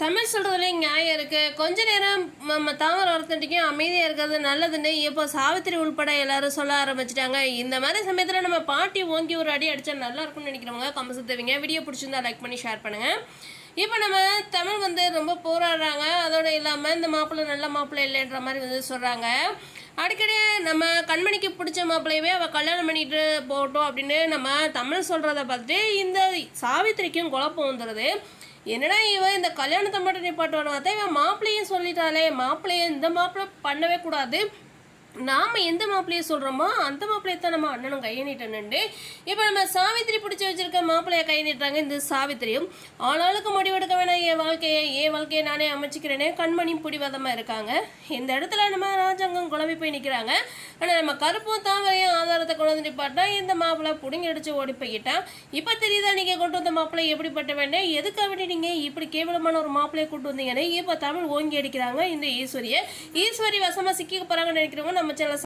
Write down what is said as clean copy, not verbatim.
தமிழ் சொல்கிறதுலேயும் நியாயம் இருக்குது. கொஞ்ச நேரம் நம்ம தாமரை ஒருத்தன்ட்டிக்கும் அமைதியாக இருக்கிறது நல்லதுன்னு இப்போ சாவித்திரி உள்பட எல்லாரும் சொல்ல ஆரம்பிச்சிட்டாங்க. இந்த மாதிரி சமயத்தில் நம்ம பாட்டி ஓங்கி ஒரு அடி அடித்தா நல்லா இருக்கும்னு நினைக்கிறவங்க கமெண்ட்ஸ் தேவைங்க. வீடியோ பிடிச்சிருந்தா லைக் பண்ணி ஷேர் பண்ணுங்கள். இப்போ நம்ம தமிழ் ரொம்ப போராடுறாங்க. அதோடு இல்லாமல் இந்த மாப்பிள்ளை நல்ல மாப்பிள்ளை இல்லைன்ற மாதிரி சொல்கிறாங்க. அடிக்கடி நம்ம கண்மணிக்கு பிடிச்ச மாப்பிள்ளையவே அவள் கல்யாணம் பண்ணிட்டு போட்டோம் அப்படின்னு நம்ம தமிழ் சொல்கிறத பார்த்துட்டு இந்த சாவித்திரிக்கும் குழப்பம் வந்துடுது. என்னடா இவன் இந்த கல்யாணத்தை மட்டும் நிப்பாட்டுவானு பார்த்தா இவன் மாப்பிள்ளையும் சொல்லிட்டாலே, மாப்பிள்ளையை இந்த மாப்பிள்ளை பண்ணவே கூடாது, நாம் எந்த மாப்பிள்ளையை சொல்கிறோமோ அந்த மாப்பிள்ளையை தான் நம்ம அண்ணனும் கை நீட்டணுண்டு. இப்போ நம்ம சாவித்திரி பிடிச்சி வச்சுருக்க மாப்பிள்ளையை கை நீட்டுறாங்க இந்த சாவித்திரியும். ஆளாளுக்கு முடிவெடுக்க வேணாம், என் வாழ்க்கையை நானே அமைச்சிக்கிறேனே கண்மணியும் பிடிவாதமாக இருக்காங்க. இந்த இடத்துல நம்ம ராஜாங்கம் குழம்பி போய் நிற்கிறாங்க. ஆனால் நம்ம கருப்பும் தாவரையும் ஆதாரத்தை கொண்டு வந்து நிப்பாட்டா இந்த மாப்பிள்ளை பிடுங்கி அடித்து ஓடி போய்கிட்டான். இப்போ தெரியுதா நீங்கள் கொண்டு வந்த மாப்பிள்ளை எப்படிப்பட்ட வேண்டாம், எதுக்காக நீங்கள் இப்படி கேவலமான ஒரு மாப்பிள்ளையை கொண்டு வந்தீங்கன்னு இப்போ தமிழ் ஓங்கி அடிக்கிறாங்க இந்த ஈஸ்வரி வசமாக சிக்கிக்க போகிறாங்கன்னு நினைக்கிறவங்க நம்ம சேனல்